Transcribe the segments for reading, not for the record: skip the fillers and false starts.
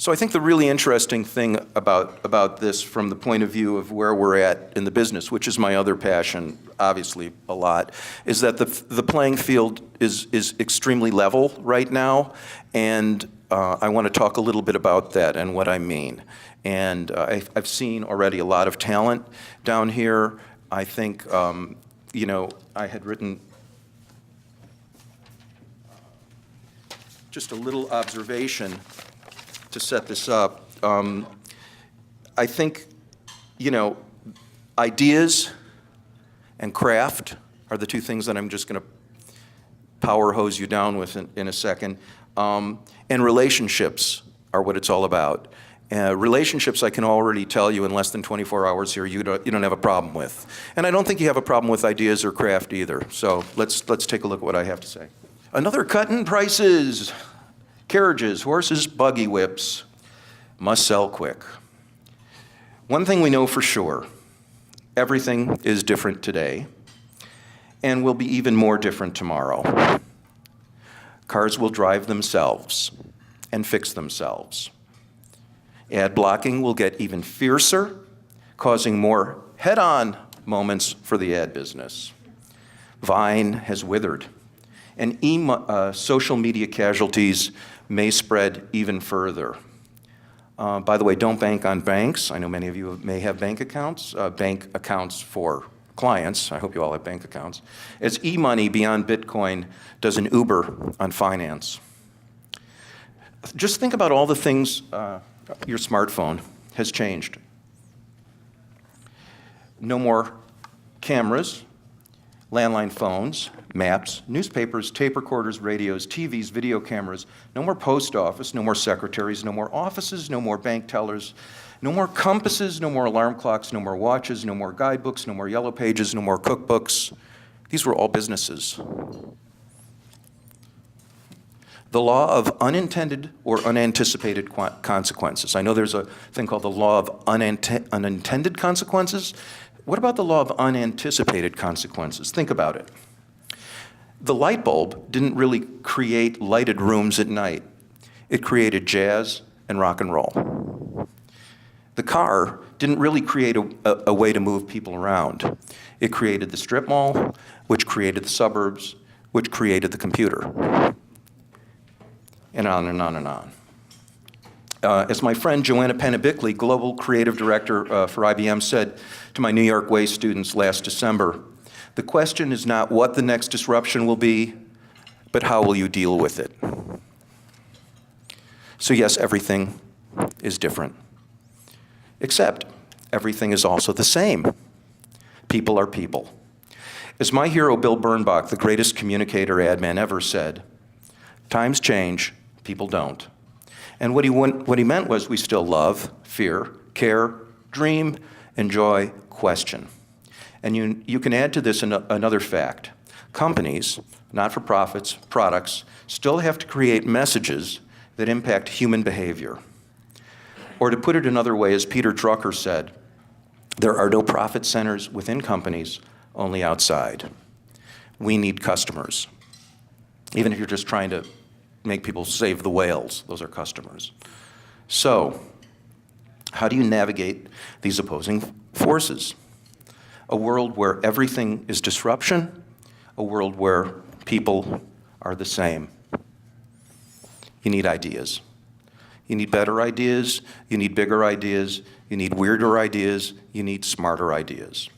So I think the really interesting thing about this from the point of view of where we're at in the business, which is my other passion, obviously a lot, is that the playing field is extremely level right now, and I want to talk a little bit about that and what I mean. And I've seen already a lot of talent down here. I think, you know, I had written just a little observation to set this up. I think, you know, ideas and craft are the two things that I'm just going to power hose you down with in a second. And relationships are what it's all about. Relationships, I can already tell you in less than 24 hours here, you don't have a problem with. And I don't think you have a problem with ideas or craft either. So let's take a look at what I have to say. Another cut in prices. Carriages, horses, buggy whips must sell quick. One thing we know for sure, everything is different today and will be even more different tomorrow. Cars will drive themselves and fix themselves. Ad blocking will get even fiercer, causing more head-on moments for the ad business. Vine has withered, and social media casualties may spread even further. By the way, don't bank on banks. I know many of you may have bank accounts for clients. I hope you all have bank accounts. As e-money beyond Bitcoin does an Uber on finance. Just think about all the things your smartphone has changed. No more cameras, landline phones, maps, newspapers, tape recorders, radios, TVs, video cameras, no more post office, no more secretaries, no more offices, no more bank tellers, no more compasses, no more alarm clocks, no more watches, no more guidebooks, no more yellow pages, no more cookbooks. These were all businesses. The law of unintended or unanticipated consequences. I know there's a thing called the law of unintended consequences. What about the law of unanticipated consequences? Think about it. The light bulb didn't really create lighted rooms at night. It created jazz and rock and roll. The car didn't really create a way to move people around. It created the strip mall, which created the suburbs, which created the computer. And on and on and on. As my friend Joanna Penna-Bickley, Global Creative Director for IBM, said to my New York Way students last December, the question is not what the next disruption will be, but how will you deal with it? So yes, everything is different. Except everything is also the same. People are people. As my hero Bill Bernbach, the greatest communicator ad man ever, said, times change, people don't. And what he meant was we still love, fear, care, dream, enjoy, question. And you can add to this another fact. Companies, not-for-profits, products, still have to create messages that impact human behavior. Or to put it another way, as Peter Drucker said, there are no profit centers within companies, only outside. We need customers. Even if you're just trying to make people save the whales, those are customers. So, how do you navigate these opposing forces? A world where everything is disruption, a world where people are the same. You need ideas. You need better ideas, you need bigger ideas, you need weirder ideas, you need smarter ideas.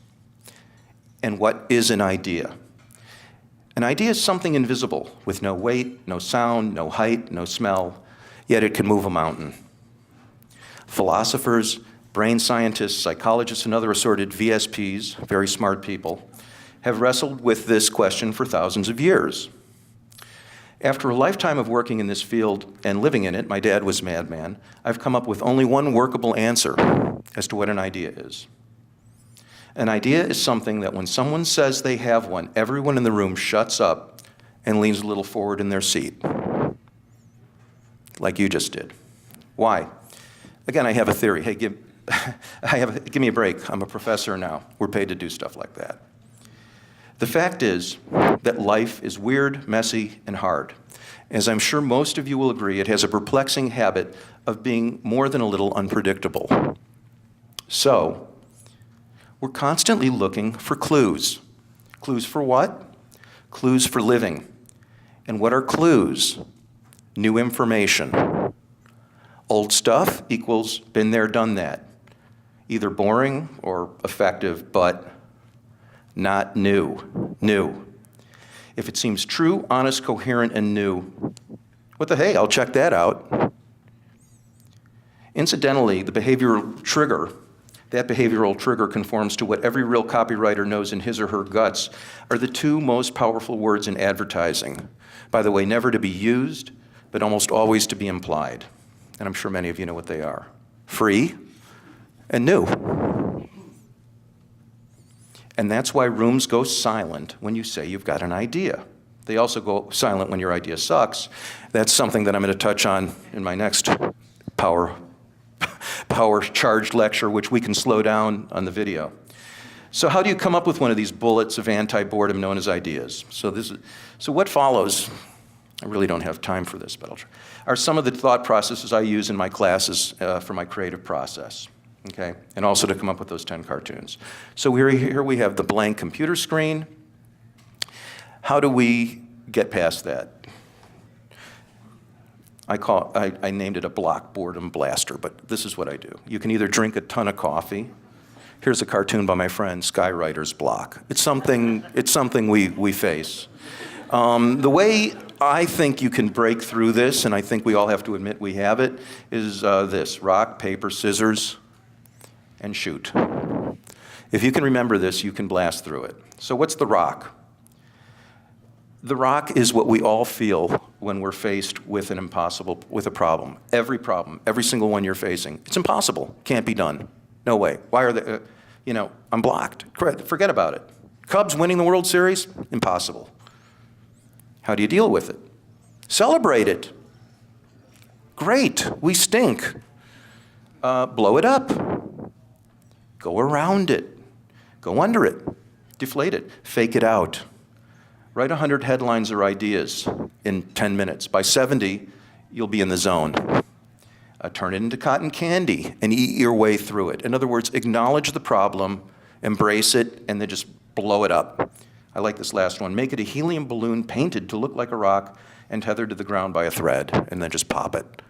And what is an idea? An idea is something invisible, with no weight, no sound, no height, no smell, yet it can move a mountain. Philosophers, brain scientists, psychologists, and other assorted VSPs, very smart people, have wrestled with this question for thousands of years. After a lifetime of working in this field and living in it, my dad was a madman, I've come up with only one workable answer as to what an idea is. An idea is something that when someone says they have one, everyone in the room shuts up and leans a little forward in their seat, like you just did. Why? Again, I have a theory. Hey, give me a break. I'm a professor now. We're paid to do stuff like that. The fact is that life is weird, messy, and hard. As I'm sure most of you will agree, it has a perplexing habit of being more than a little unpredictable. So, we're constantly looking for clues. Clues for what? Clues for living. And what are clues? New information. Old stuff equals been there, done that. Either boring or effective, but not new. New. If it seems true, honest, coherent, and new, what the hey, I'll check that out. Incidentally, the behavioral trigger, that behavioral trigger conforms to what every real copywriter knows in his or her guts are the two most powerful words in advertising. By the way, never to be used, but almost always to be implied. And I'm sure many of you know what they are. Free and new. And that's why rooms go silent when you say you've got an idea. They also go silent when your idea sucks. That's something that I'm going to touch on in my next power charged lecture, which we can slow down on the video. So how do you come up with one of these bullets of anti-boredom known as ideas? So what follows, I really don't have time for this, but I'll try, are some of the thought processes I use in my classes for my creative process. Okay, and also to come up with those 10 cartoons. So here we have the blank computer screen. How do we get past that? I named it a block boredom blaster, but this is what I do. You can either drink a ton of coffee. Here's a cartoon by my friend, Skywriter's Block. It's something we face. The way I think you can break through this, and I think we all have to admit we have it, is this: rock, paper, scissors, and shoot. If you can remember this, you can blast through it. So what's the rock? The rock is what we all feel when we're faced with with a problem. Every single one you're facing. It's impossible, can't be done. No way. Why are they, I'm blocked. Forget about it. Cubs winning the World Series? Impossible. How do you deal with it? Celebrate it. Great, we stink. Blow it up. Go around it. Go under it. Deflate it. Fake it out. Write 100 headlines or ideas in 10 minutes. By 70, you'll be in the zone. Turn it into cotton candy and eat your way through it. In other words, acknowledge the problem, embrace it, and then just blow it up. I like this last one. Make it a helium balloon painted to look like a rock and tethered to the ground by a thread, and then just pop it.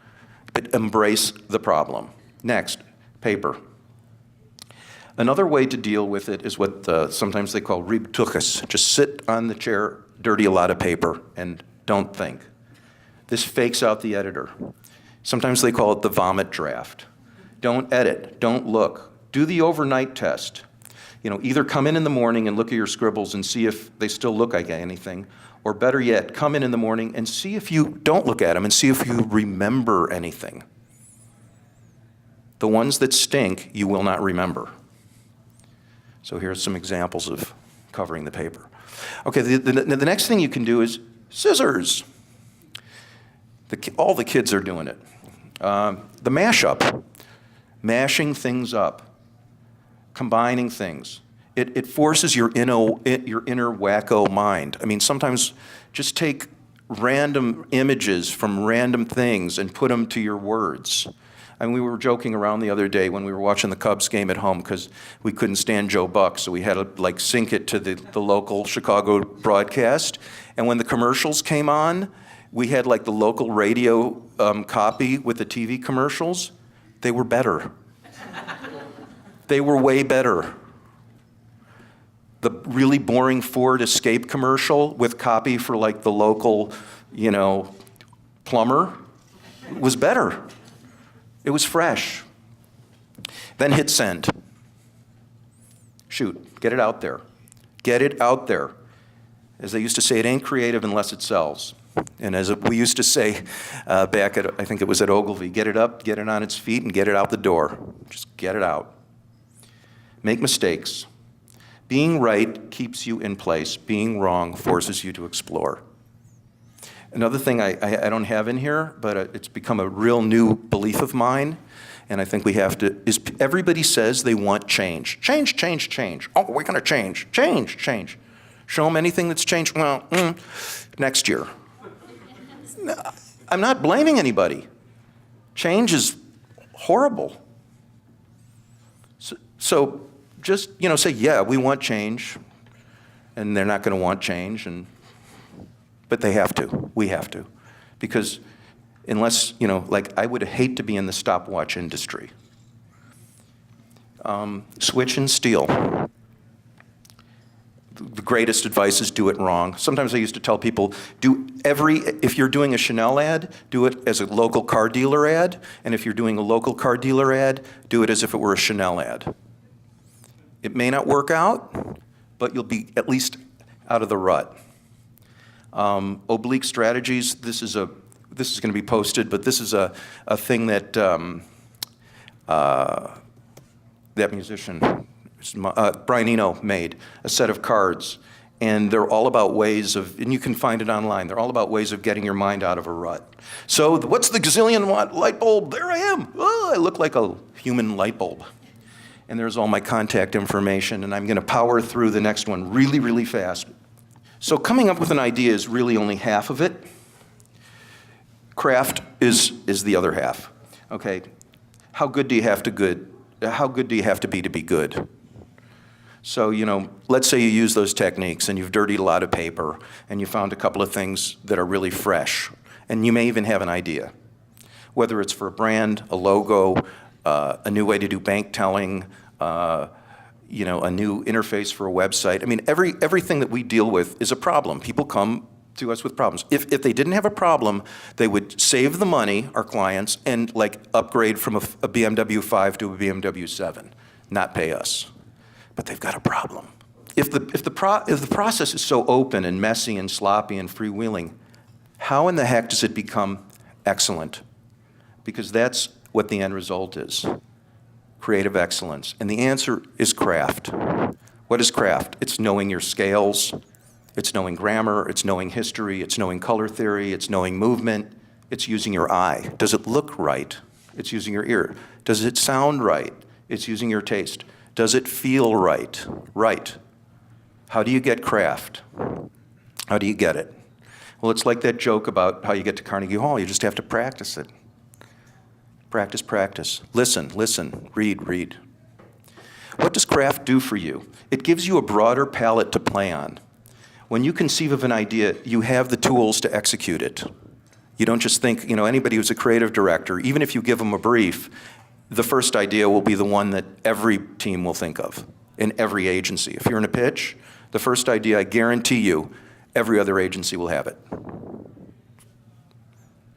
But embrace the problem. Next, paper. Another way to deal with it is what sometimes they call Riebtuchis. Just sit on the chair, dirty a lot of paper, and don't think. This fakes out the editor. Sometimes they call it the vomit draft. Don't edit, don't look. Do the overnight test. Either come in the morning and look at your scribbles and see if they still look like anything, or better yet, come in the morning and see if you don't look at them and see if you remember anything. The ones that stink, you will not remember. So here's some examples of covering the paper. Okay, the next thing you can do is scissors. All the kids are doing it. The mashup, mashing things up, combining things. It forces your inner wacko mind. I mean, sometimes just take random images from random things and put them to your words. And we were joking around the other day when we were watching the Cubs game at home because we couldn't stand Joe Buck, so we had to sync it to the local Chicago broadcast. And when the commercials came on, we had the local radio copy with the TV commercials. They were better. They were way better. The really boring Ford Escape commercial with copy for the local, plumber was better. It was fresh. Then hit send. Shoot, get it out there. Get it out there. As they used to say, it ain't creative unless it sells. And as we used to say back at, I think it was at Ogilvy, get it up, get it on its feet, and get it out the door. Just get it out. Make mistakes. Being right keeps you in place. Being wrong forces you to explore. Another thing I don't have in here, but it's become a real new belief of mine, and I think we have to, is everybody says they want change. Change, change, change. Oh, we're going to change. Change, change. Show them anything that's changed. Well, next year. I'm not blaming anybody. Change is horrible. So just, say, yeah, we want change, and they're not going to want change, but they have to. We have to. Because unless, I would hate to be in the stopwatch industry. Switch and steal. The greatest advice is do it wrong. Sometimes I used to tell people, if you're doing a Chanel ad, do it as a local car dealer ad, and if you're doing a local car dealer ad, do it as if it were a Chanel ad. It may not work out, but you'll be at least out of the rut. Oblique strategies, this is going to be posted, but this is a thing that that musician, Brian Eno, made, a set of cards. And they're all about ways of, and you can find it online, they're all about ways of getting your mind out of a rut. So what's the gazillion watt light bulb? There I am. Oh, I look like a human light bulb. And there's all my contact information, and I'm going to power through the next one really, really fast. So coming up with an idea is really only half of it. Craft is the other half. Okay, how good do you have to be good? So, let's say you use those techniques and you've dirtied a lot of paper and you found a couple of things that are really fresh, and you may even have an idea. Whether it's for a brand, a logo, a new way to do bank telling, a new interface for a website. I mean, everything that we deal with is a problem. People come to us with problems. If they didn't have a problem, they would save the money, our clients, and upgrade from a BMW 5 to a BMW 7, not pay us. But they've got a problem. If the process is so open and messy and sloppy and freewheeling, how in the heck does it become excellent? Because that's what the end result is. Creative excellence. And the answer is craft. What is craft? It's knowing your scales. It's knowing grammar. It's knowing history. It's knowing color theory. It's knowing movement. It's using your eye. Does it look right? It's using your ear. Does it sound right? It's using your taste. Does it feel right? Right. How do you get craft? How do you get it? Well, it's like that joke about how you get to Carnegie Hall. You just have to practice it. Practice, practice. Listen, listen. Read, read. What does craft do for you? It gives you a broader palette to play on. When you conceive of an idea, you have the tools to execute it. You don't just think, anybody who's a creative director, even if you give them a brief, the first idea will be the one that every team will think of in every agency. If you're in a pitch, the first idea, I guarantee you, every other agency will have it.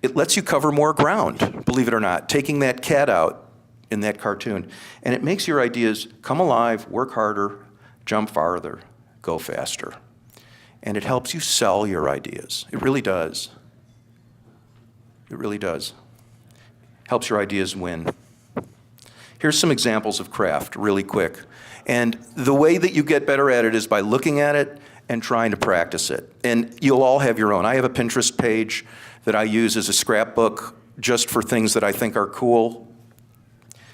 It lets you cover more ground, believe it or not, taking that cat out in that cartoon. And it makes your ideas come alive, work harder, jump farther, go faster. And it helps you sell your ideas. It really does. It really does. Helps your ideas win. Here's some examples of craft, really quick. And the way that you get better at it is by looking at it and trying to practice it. And you'll all have your own. I have a Pinterest page that I use as a scrapbook just for things that I think are cool.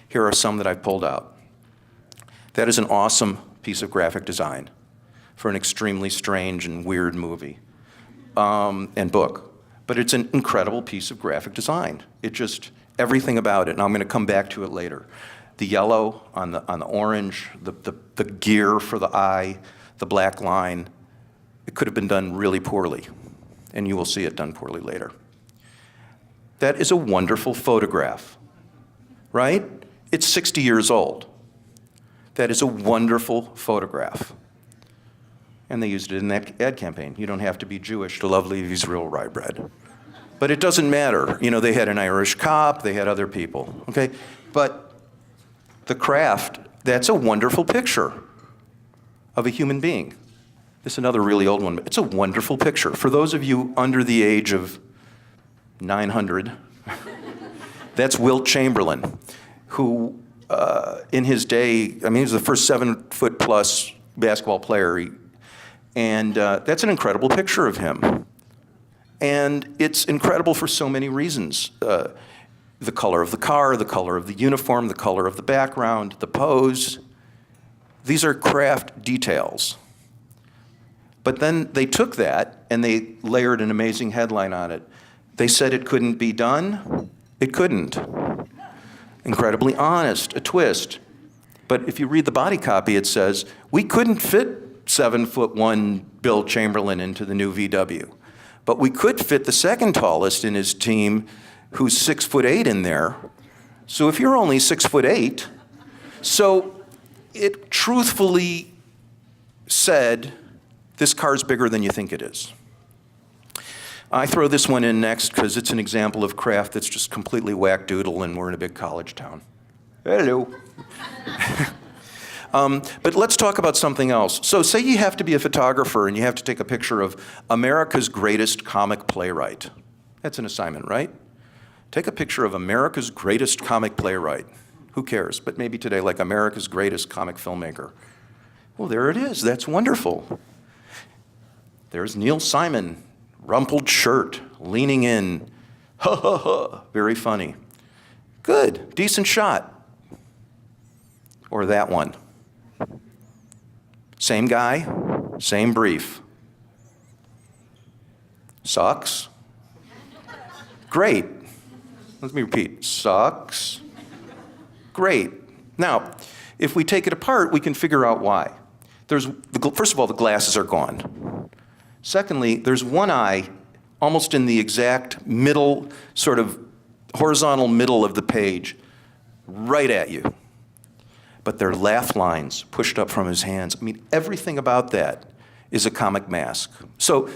Here are some that I've pulled out. That is an awesome piece of graphic design for an extremely strange and weird movie and book. But it's an incredible piece of graphic design. Everything about it, and I'm going to come back to it later. The yellow on the orange, the gear for the eye, the black line, it could have been done really poorly, and you will see it done poorly later. That is a wonderful photograph, right? It's 60 years old. That is a wonderful photograph. And they used it in that ad campaign. You don't have to be Jewish to love Levy's Real Rye Bread. But it doesn't matter. They had an Irish cop, they had other people, okay? But the craft, that's a wonderful picture of a human being. This is another really old one, but it's a wonderful picture. For those of you under the age of 900, that's Wilt Chamberlain, who in his day, he was the first 7-foot-plus basketball player, and that's an incredible picture of him. And it's incredible for so many reasons. The color of the car, the color of the uniform, the color of the background, the pose. These are craft details. But then they took that and they layered an amazing headline on it. They said it couldn't be done. It couldn't. Incredibly honest, a twist. But if you read the body copy, it says, we couldn't fit 7'1" Bill Chamberlain into the new VW. But we could fit the second tallest in his team, who's 6'8" in there. So if you're only 6'8", so it truthfully said, this car's bigger than you think it is. I throw this one in next because it's an example of craft that's just completely whack-doodle, and we're in a big college town. Hello. But let's talk about something else. So say you have to be a photographer and you have to take a picture of America's greatest comic playwright. That's an assignment, right? Take a picture of America's greatest comic playwright. Who cares? But maybe today, like America's greatest comic filmmaker. Well, there it is. That's wonderful. There's Neil Simon, rumpled shirt, leaning in. Ha ha ha. Very funny. Good. Decent shot. Or that one. Same guy, same brief. Sucks. Great. Let me repeat. Sucks. Great. Now, if we take it apart, we can figure out why. First of all, the glasses are gone. Secondly, there's one eye almost in the exact middle, sort of horizontal middle of the page, right at you. But they're laugh lines pushed up from his hands. I mean, everything about that is a comic mask. So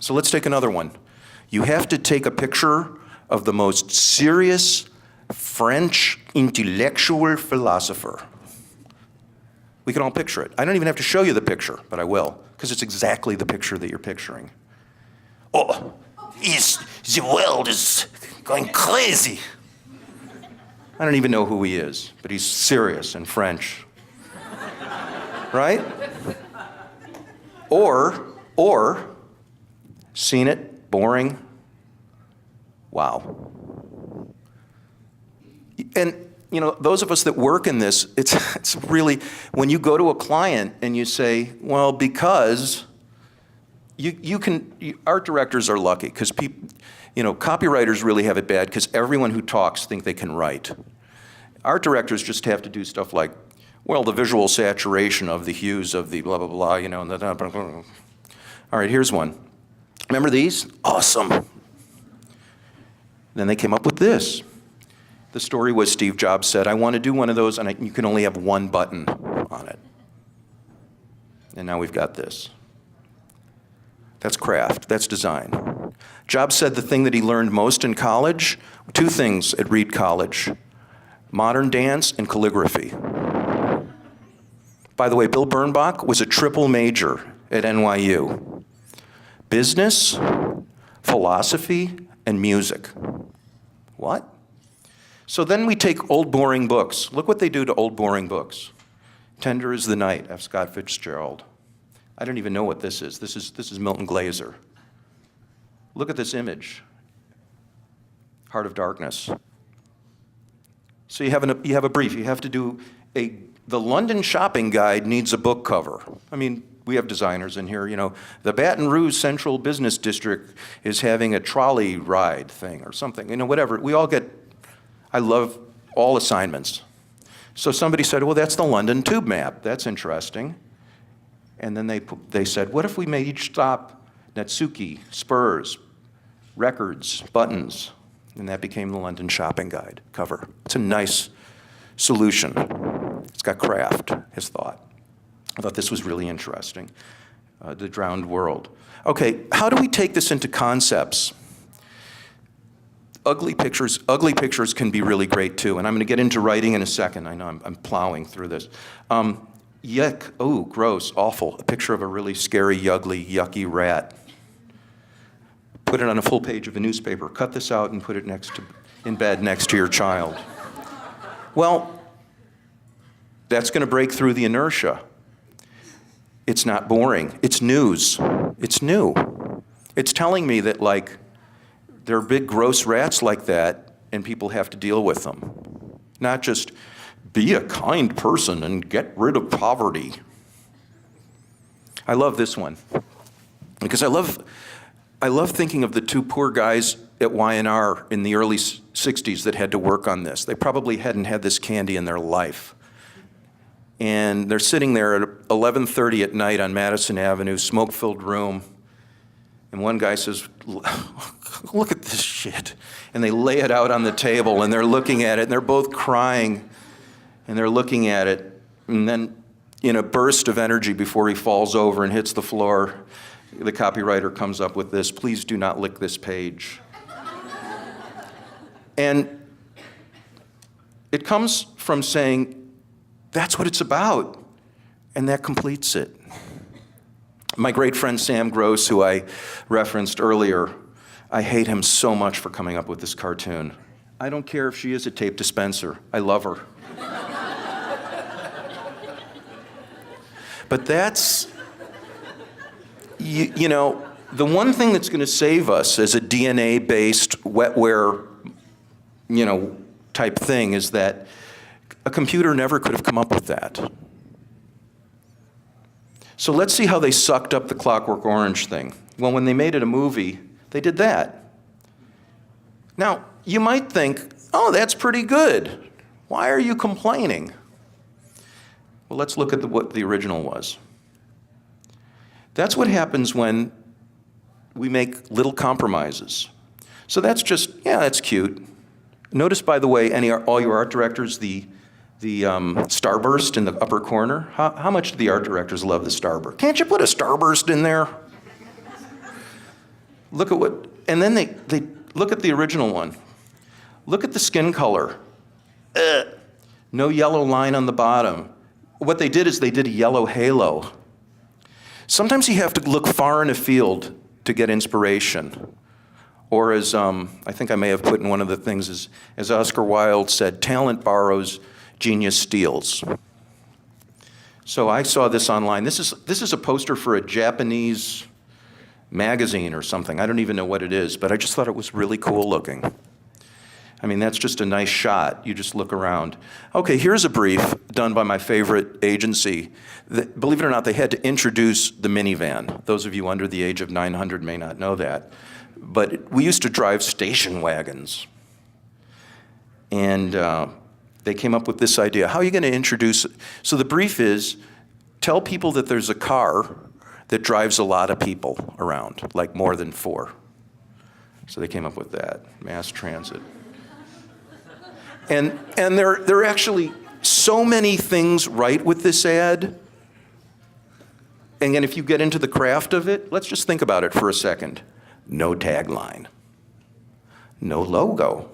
let's take another one. You have to take a picture of the most serious French intellectual philosopher. We can all picture it. I don't even have to show you the picture, but I will, because it's exactly the picture that you're picturing. Oh, the world is going crazy. I don't even know who he is, but he's serious and French. Right? Or, seen it, boring, wow. And, you know, those of us that work in this, it's really, when you go to a client and you say, well, because art directors are lucky, because people, you know, copywriters really have it bad because everyone who talks think they can write. Art directors just have to do stuff like, well, the visual saturation of the hues of the blah, blah, blah, you know. All right, here's one. Remember these? Awesome. Then they came up with this. The story was Steve Jobs said, I want to do one of those, and you can only have one button on it. And now we've got this. That's craft. That's design. Jobs said the thing that he learned most in college, two things at Reed College, modern dance and calligraphy. By the way, Bill Bernbach was a triple major at NYU. Business, philosophy, and music. What? So then we take old boring books. Look what they do to old boring books. Tender is the Night, F. Scott Fitzgerald. I don't even know what this is. This is Milton Glaser. Look at this image. Heart of Darkness. So you have a brief. You have to do the London shopping guide needs a book cover. I mean, we have designers in here, you know. The Baton Rouge Central Business District is having a trolley ride thing or something. You know, whatever. I love all assignments. So somebody said, well, that's the London tube map. That's interesting. And then they said, what if we made each stop Natsuki, Spurs, records, buttons? And that became the London shopping guide cover. It's a nice solution. It's got craft, his thought. I thought this was really interesting. The Drowned World. Okay, how do we take this into concepts? Ugly pictures can be really great too, and I'm going to get into writing in a second. I know I'm plowing through this. Yuck, oh, gross, awful. A picture of a really scary, yucky rat. Put it on a full page of a newspaper. Cut this out and put it in bed next to your child. Well, that's going to break through the inertia. It's not boring. It's news. It's new. It's telling me that, like, there are big, gross rats like that, and people have to deal with them. Not just be a kind person and get rid of poverty. I love this one because I love I love thinking of the two poor guys at Y&R in the early 60s that had to work on this. They probably hadn't had this candy in their life. And they're sitting there at 11:30 at night on Madison Avenue, smoke-filled room. And one guy says, look at this shit. And they lay it out on the table, and they're looking at it, and they're both crying, and they're looking at it. And then, in a burst of energy before he falls over and hits the floor, the copywriter comes up with this: please do not lick this page. And it comes from saying, that's what it's about, and that completes it. My great friend Sam Gross, who I referenced earlier, I hate him so much for coming up with this cartoon. I don't care if she is a tape dispenser. I love her. But that's, you know, the one thing that's going to save us as a DNA-based wetware, you know, type thing is that a computer never could have come up with that. So let's see how they sucked up the Clockwork Orange thing. Well, when they made it a movie, they did that. Now, you might think, oh, that's pretty good. Why are you complaining? Well, let's look at what the original was. That's what happens when we make little compromises. So that's just, yeah, that's cute. Notice, by the way, all your art directors, the starburst in the upper corner. How much do the art directors love the starburst? Can't you put a starburst in there? Look at what, and then they look at the original one. Look at the skin color. No yellow line on the bottom. What they did is they did a yellow halo. Sometimes you have to look far in a field to get inspiration. Or as I think I may have put in one of the things, as Oscar Wilde said, talent borrows, genius steals. So I saw this online. This is a poster for a Japanese magazine or something. I don't even know what it is, but I just thought it was really cool looking. I mean, that's just a nice shot. You just look around. Okay, here's a brief done by my favorite agency. Believe it or not, they had to introduce the minivan. Those of you under the age of 900 may not know that. But we used to drive station wagons. And they came up with this idea. How are you going to introduce it? So the brief is, tell people that there's a car that drives a lot of people around, like more than 4. So they came up with that, mass transit. And there are actually so many things right with this ad. And then if you get into the craft of it, let's just think about it for a second. No tagline. No logo.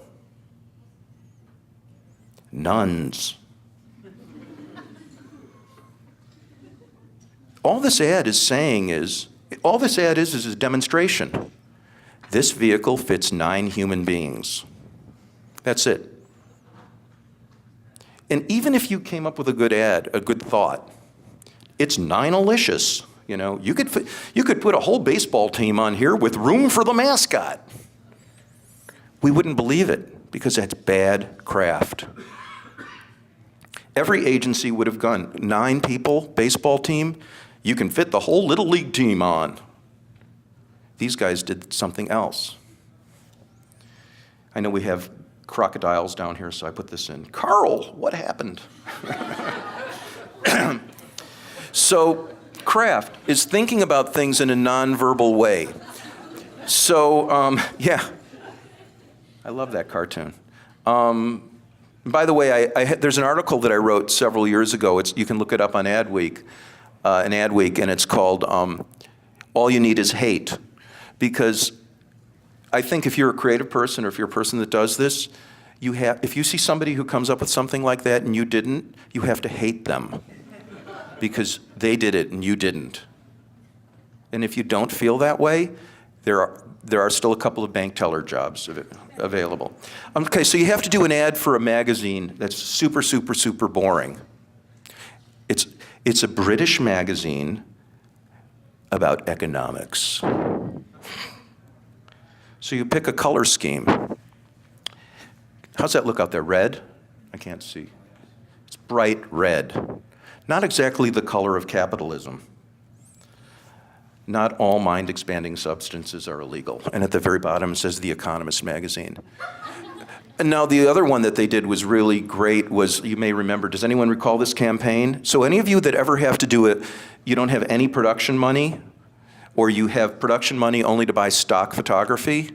Nuns. All this ad is saying is, a demonstration. This vehicle fits 9 human beings. That's it. And even if you came up with a good ad, a good thought, it's 9-alicious. You know, you could put a whole baseball team on here with room for the mascot. We wouldn't believe it because that's bad craft. Every agency would have gone 9 people, baseball team. You can fit the whole little league team on. These guys did something else. I know we have crocodiles down here, so I put this in. Carl, what happened? So craft is thinking about things in a nonverbal way. So, yeah, I love that cartoon. By the way, there's an article that I wrote several years ago. You can look it up on Adweek, and it's called All You Need Is Hate. Because I think if you're a creative person or if you're a person that does this, if you see somebody who comes up with something like that and you didn't, you have to hate them. Because they did it and you didn't. And if you don't feel that way, there are still a couple of bank teller jobs available. Okay, so you have to do an ad for a magazine that's super, super, super boring. It's a British magazine about economics. So you pick a color scheme. How's that look out there? Red? I can't see. It's bright red. Not exactly the color of capitalism. not all mind-expanding substances are illegal. And at the very bottom it says The Economist magazine. And now the other one that they did was really great was, you may remember, does anyone recall this campaign? So any of you that ever have to do it, you don't have any production money, or you have production money only to buy stock photography.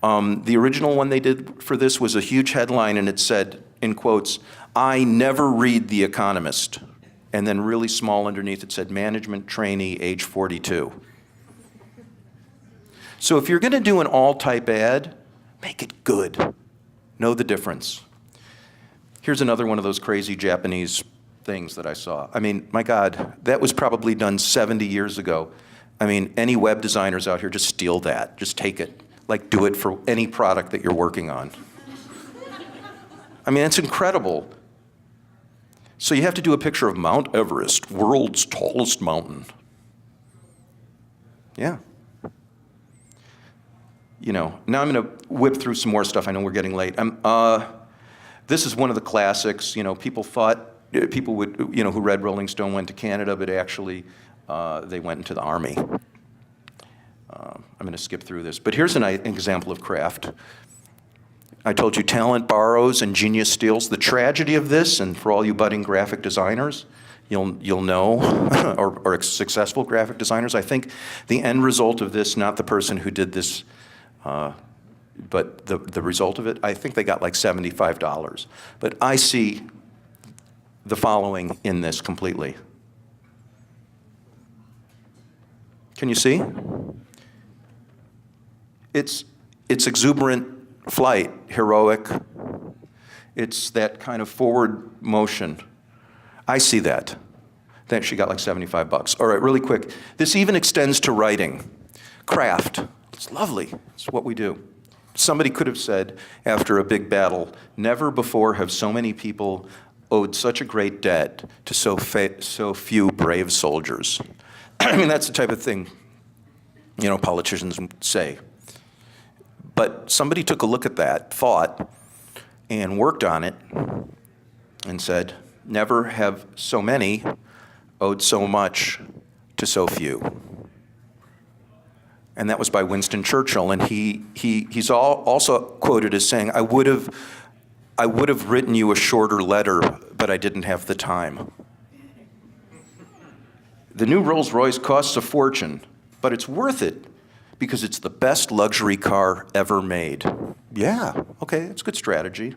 The original one they did for this was a huge headline, and it said, in quotes, "I never read The Economist." And then really small underneath it said, "Management trainee, age 42. So if you're gonna do an all-type ad, make it good. Know the difference. Here's another one of those crazy Japanese things that I saw. I mean, my God, that was probably done 70 years ago. I mean, any web designers out here, just steal that. Just take it. Like, do it for any product that you're working on. I mean, it's incredible. So you have to do a picture of Mount Everest, world's tallest mountain. Yeah. You know, now I'm going to whip through some more stuff. I know we're getting late. This is one of the classics. You know, people thought, people would, you know, who read Rolling Stone went to Canada, but actually they went into the Army. I'm going to skip through this. But here's an example of craft. I told you talent borrows and genius steals. The tragedy of this, and for all you budding graphic designers, you'll know, or successful graphic designers, I think the end result of this, not the person who did this, but the result of it, I think they got like $75. But I see the following in this completely. Can you see? It's exuberant flight, heroic. It's that kind of forward motion. I see that. Then she got like $75. All right, really quick. This even extends to writing. Craft. It's lovely. It's what we do. Somebody could have said after a big battle, never before have so many people owed such a great debt to so few brave soldiers. I mean, that's the type of thing, you know, politicians say. But somebody took a look at that thought and worked on it and said, never have so many owed so much to so few. And that was by Winston Churchill, and he's also quoted as saying, I would have written you a shorter letter, but I didn't have the time. The new Rolls-Royce costs a fortune, but it's worth it because it's the best luxury car ever made. Yeah, okay, it's a good strategy.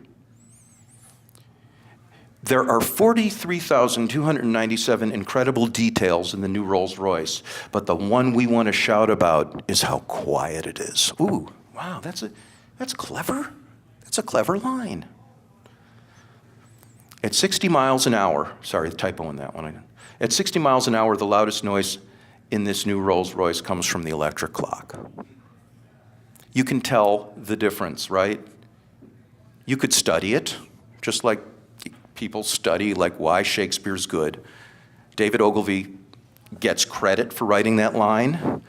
There are 43,297 incredible details in the new Rolls-Royce, but the one we want to shout about is how quiet it is. Ooh, wow, that's clever. That's a clever line. At 60 miles an hour, sorry, the typo in that one. At 60 miles an hour, the loudest noise in this new Rolls-Royce comes from the electric clock. You can tell the difference, right? You could study it, just like people study like why Shakespeare's good. David Ogilvy gets credit for writing that line,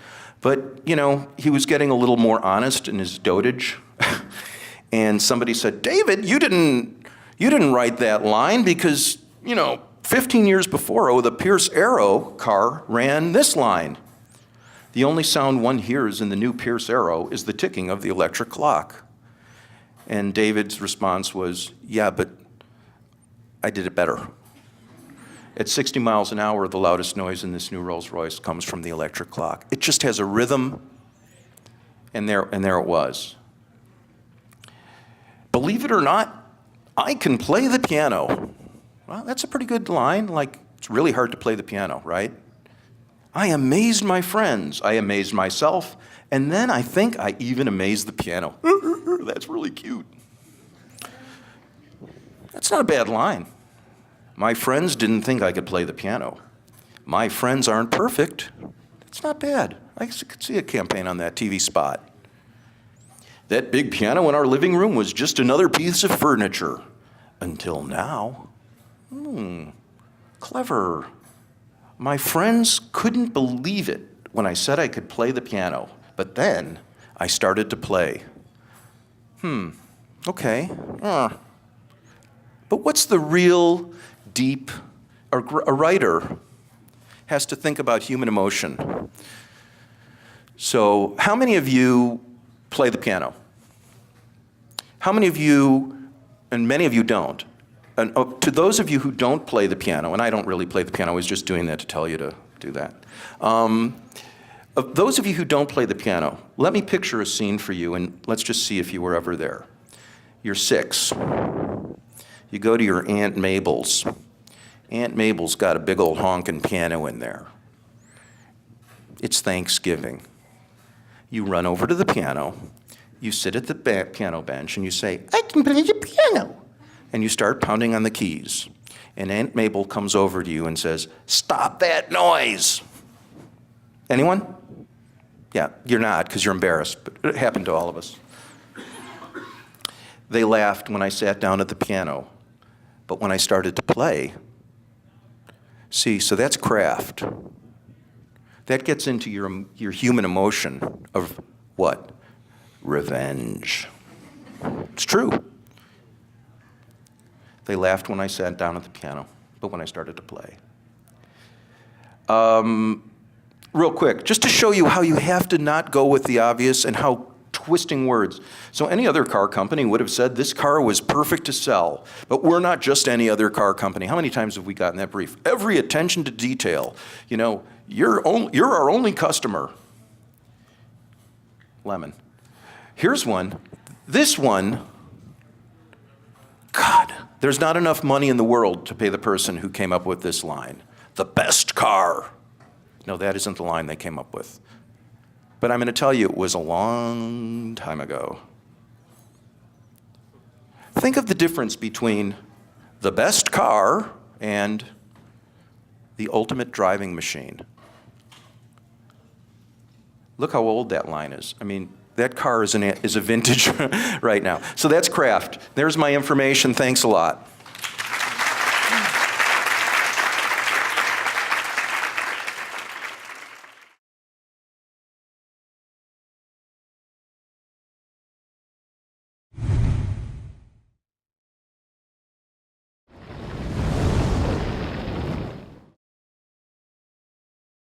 but you know, he was getting a little more honest in his dotage. And somebody said, David, you didn't write that line because, you know, 15 years before, the Pierce Arrow car ran this line. The only sound one hears in the new Pierce Arrow is the ticking of the electric clock. And David's response was, yeah, but I did it better. At 60 miles an hour, the loudest noise in this new Rolls-Royce comes from the electric clock. It just has a rhythm, and there it was. Believe it or not, I can play the piano. Well, that's a pretty good line. Like, it's really hard to play the piano, right? I amazed my friends. I amazed myself. And then I think I even amazed the piano. That's really cute. That's not a bad line. My friends didn't think I could play the piano. My friends aren't perfect. It's not bad. I could see a campaign on that TV spot. That big piano in our living room was just another piece of furniture. Until now. Clever. My friends couldn't believe it when I said I could play the piano, but then I started to play. Okay. But what's the real deep, a writer has to think about human emotion. So how many of you play the piano? How many of you, and many of you don't, and to those of you who don't play the piano, and I don't really play the piano, I was just doing that to tell you to do that. Of those of you who don't play the piano, let me picture a scene for you, and let's just see if you were ever there. You're 6. You go to your Aunt Mabel's. Aunt Mabel's got a big old honkin' piano in there. It's Thanksgiving. You run over to the piano, you sit at the piano bench, and you say, "I can play the piano." And you start pounding on the keys. And Aunt Mabel comes over to you and says, "Stop that noise." Anyone? Yeah, you're not, because you're embarrassed, but it happened to all of us. They laughed when I sat down at the piano, but when I started to play, see, so that's craft. That gets into your human emotion of what? Revenge. It's true. They laughed when I sat down at the piano, but when I started to play. Real quick, just to show you how you have to not go with the obvious and how twisting words. So any other car company would have said this car was perfect to sell, but we're not just any other car company. How many times have we gotten that brief? Every attention to detail. You know, you're our only customer. Lemon. Here's one. This one, God, there's not enough money in the world to pay the person who came up with this line. The best car. No, that isn't the line they came up with. But I'm going to tell you, it was a long time ago. Think of the difference between the best car and the ultimate driving machine. Look how old that line is. I mean, that car is a vintage right now. So that's craft. There's my information. Thanks a lot.